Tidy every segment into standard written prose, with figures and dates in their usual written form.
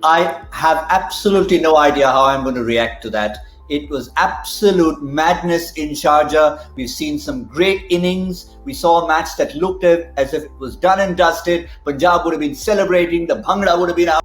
I have absolutely no idea how I'm going to react to that. It was absolute madness in Sharjah. We've seen some great innings. We saw a match that looked as if it was done and dusted. Punjab would have been celebrating. The Bhangra would have been out.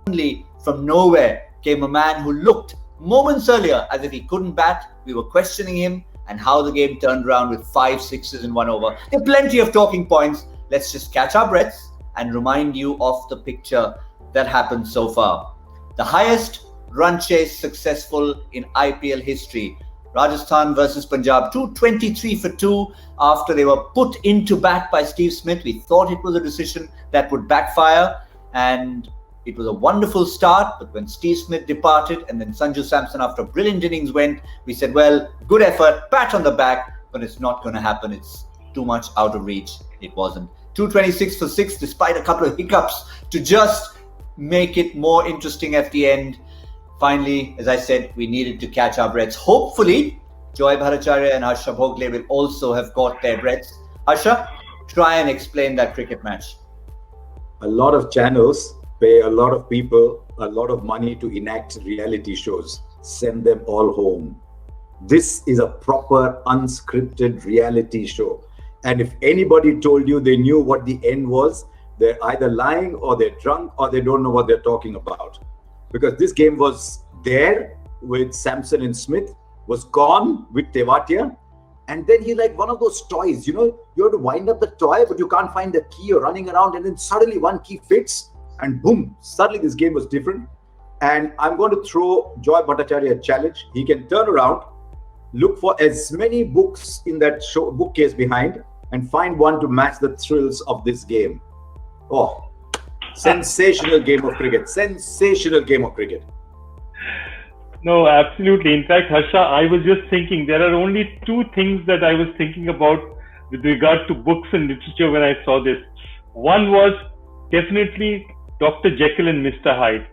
Suddenly, from nowhere, came a man who looked moments earlier as if he couldn't bat. We were questioning him and how the game turned around with 5 sixes in 1 over. There are plenty of talking points. Let's just catch our breaths and remind you of the picture that happened so far. The highest run chase successful in IPL history. Rajasthan versus Punjab, 223 for 2 after they were put into bat by Steve Smith. We thought it was a decision that would backfire, and it was a wonderful start, but when Steve Smith departed and then Sanju Samson after a brilliant innings went, we said, well, good effort, pat on the back, but it's not going to happen. It's too much out of reach. It wasn't. 226 for 6 despite a couple of hiccups to just make it more interesting at the end. Finally, as I said, we needed to catch our breaths. Hopefully, Joy Bhattacharya and Harsha Bhogle will also have caught their breaths. Harsha, try and explain that cricket match. A lot of channels pay a lot of people a lot of money to enact reality shows. Send them all home. This is a proper unscripted reality show. And if anybody told you they knew what the end was, they're either lying or they're drunk or they don't know what they're talking about. Because this game was there with Samson and Smith, was gone with Tewatia, and then he like one of those toys, you have to wind up the toy, but you can't find the key, you're running around, and then suddenly one key fits, and boom, suddenly this game was different. And I'm going to throw Joy Bhattacharya a challenge. He can turn around, look for as many books in that bookcase behind, and find one to match the thrills of this game. Oh, sensational game of cricket. Sensational game of cricket. No, absolutely. In fact, Harsha, I was just thinking there are only 2 things that I was thinking about with regard to books and literature when I saw this. One was definitely Dr. Jekyll and Mr. Hyde.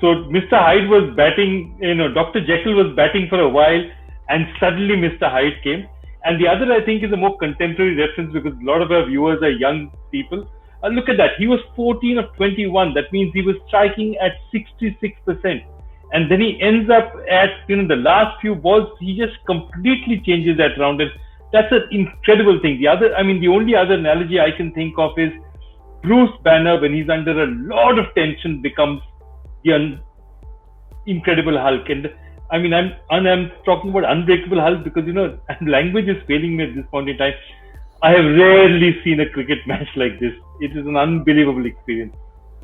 So Mr. Hyde was batting, Dr. Jekyll was batting for a while, and suddenly Mr. Hyde came. And the other, I think, is a more contemporary reference because a lot of our viewers are young people. Look at that. He was 14 of 21. That means he was striking at 66%. And then he ends up at, the last few balls, he just completely changes that round. And that's an incredible thing. The only other analogy I can think of is Bruce Banner, when he's under a lot of tension, becomes the Incredible Hulk. And I'm talking about Unbreakable Hulk because, language is failing me at this point in time. I have rarely seen a cricket match like this. It is an unbelievable experience.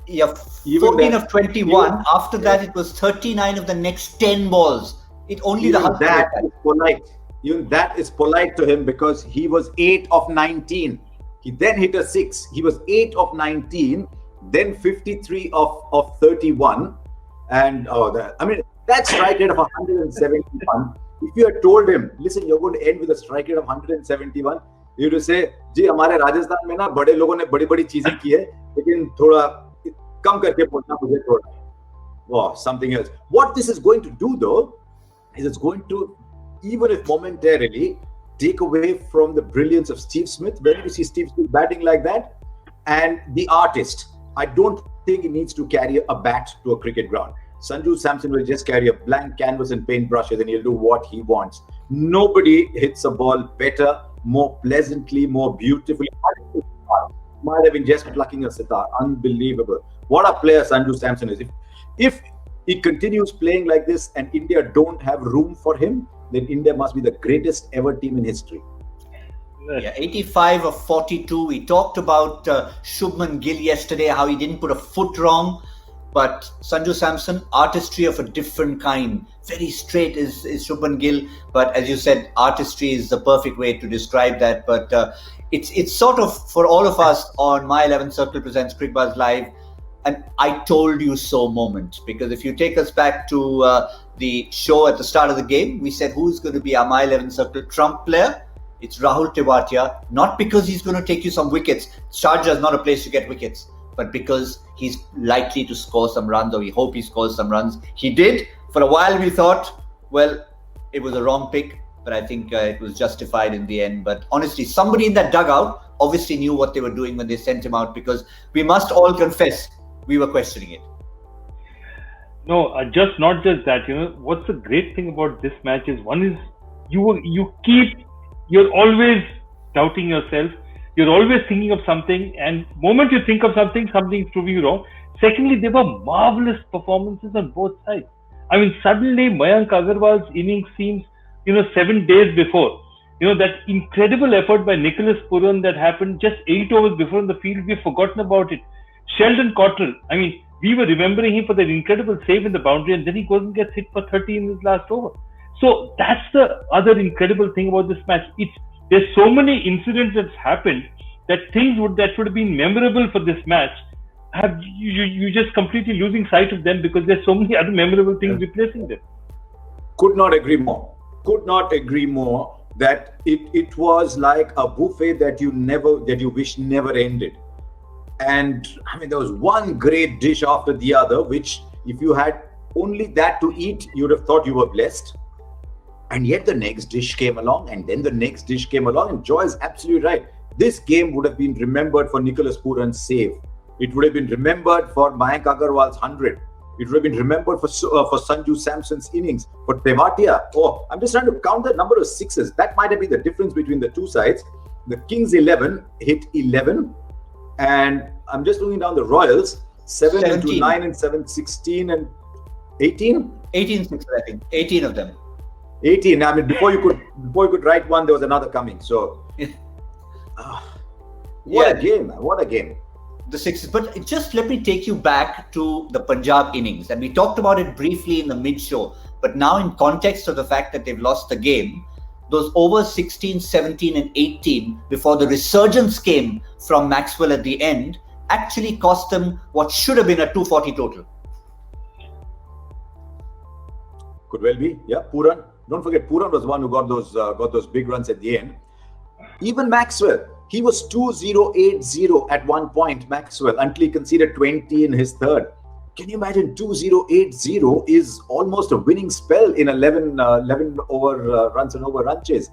Yeah, 14 of 21. After that, it was 39 of the next 10 balls. It only the Hulk. That is polite. Even that is polite to him because he was 8 of 19. He then hit a 6. He was 8 of 19, then 53 of 31. And that strike rate of 171. If you had told him, listen, you're going to end with a strike rate of 171, he would say, जी हमारे राजस्थान में ना बड़े लोगों ने बड़ी-बड़ी चीजें की है, लेकिन थोड़ा कम करके बोलना मुझे थोड़ा. Wow, something else. What this is going to do though, is it's going to, even if momentarily, take away from the brilliance of Steve Smith. When you see Steve Smith batting like that, and the artist, I don't think he needs to carry a bat to a cricket ground. Sanju Samson will just carry a blank canvas and paintbrushes and he'll do what he wants. Nobody hits a ball better, more pleasantly, more beautifully. Might have been just plucking a sitar. Unbelievable. What a player Sanju Samson is. If he continues playing like this and India don't have room for him, then India must be the greatest ever team in history. Yeah, 85 of 42. We talked about Shubman Gill yesterday, how he didn't put a foot wrong. But Sanju Samson, artistry of a different kind. Very straight is Shubman Gill. But as you said, artistry is the perfect way to describe that. But it's sort of, for all of us on My 11 Circle Presents Cricbuzz Live, an I told you so moment. Because if you take us back to the show at the start of the game, we said, who's going to be our My 11 Circle trump player? It's Rahul Tewatia. Not because he's going to take you some wickets. Sharjah is not a place to get wickets. But because he's likely to score some runs, or we hope he scores some runs. He did. For a while we thought, well, it was a wrong pick, but I think it was justified in the end. But honestly, somebody in that dugout obviously knew what they were doing when they sent him out, because we must all confess, we were questioning it. No, just not just that. What's the great thing about this match is, one is you're always doubting yourself. You're always thinking of something, and moment you think of something, something's proving you wrong. Secondly, there were marvelous performances on both sides. I mean, suddenly Mayank Agarwal's innings seems, 7 days before. That incredible effort by Nicholas Purran that happened just 8 overs before in the field, we've forgotten about it. Sheldon Cottrell, I mean, we were remembering him for that incredible save in the boundary, and then he goes and gets hit for 30 in his last over. So that's the other incredible thing about this match. There's so many incidents that's happened that things that would have been memorable for this match have you just completely losing sight of them because there's so many other memorable things replacing them. Could not agree more. Could not agree more that it was like a buffet that you wish never ended. And I mean, there was one great dish after the other, which if you had only that to eat, you would have thought you were blessed. And yet the next dish came along, and then the next dish came along, and Joy is absolutely right. This game would have been remembered for Nicholas Purran's save. It would have been remembered for Mayank Agarwal's 100. It would have been remembered for Sanju Samson's innings. For Tewatia, I'm just trying to count the number of sixes. That might have been the difference between the two sides. The Kings 11 hit 11. And I'm just looking down the Royals, 7 into 9 and 7, 16 and 18? 18 sixes, I think. 18 of them. 18. I mean, before you could write one, there was another coming. So, what a game, man. What a game. The sixes. But just let me take you back to the Punjab innings. And we talked about it briefly in the mid-show. But now in context of the fact that they've lost the game, those overs 16, 17 and 18 before the resurgence came from Maxwell at the end actually cost them what should have been a 240 total. Could well be. Yeah, Purran. Don't forget, Purran was one who got those big runs at the end. Even Maxwell, he was 2-0-8-0 at one point, Maxwell, until he conceded 20 in his third. Can you imagine 2-0-8-0 is almost a winning spell in 11 over runs and over run chase.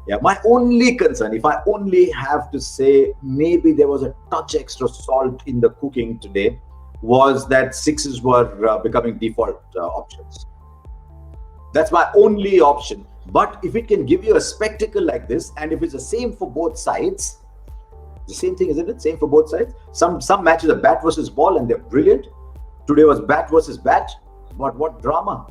Yeah, my only concern, if I only have to say, maybe there was a touch extra salt in the cooking today, was that sixes were becoming default options. That's my only option. But if it can give you a spectacle like this, and if it's the same for both sides, the same thing, isn't it? Same for both sides. Some matches are bat versus ball and they're brilliant. Today was bat versus bat. But what drama.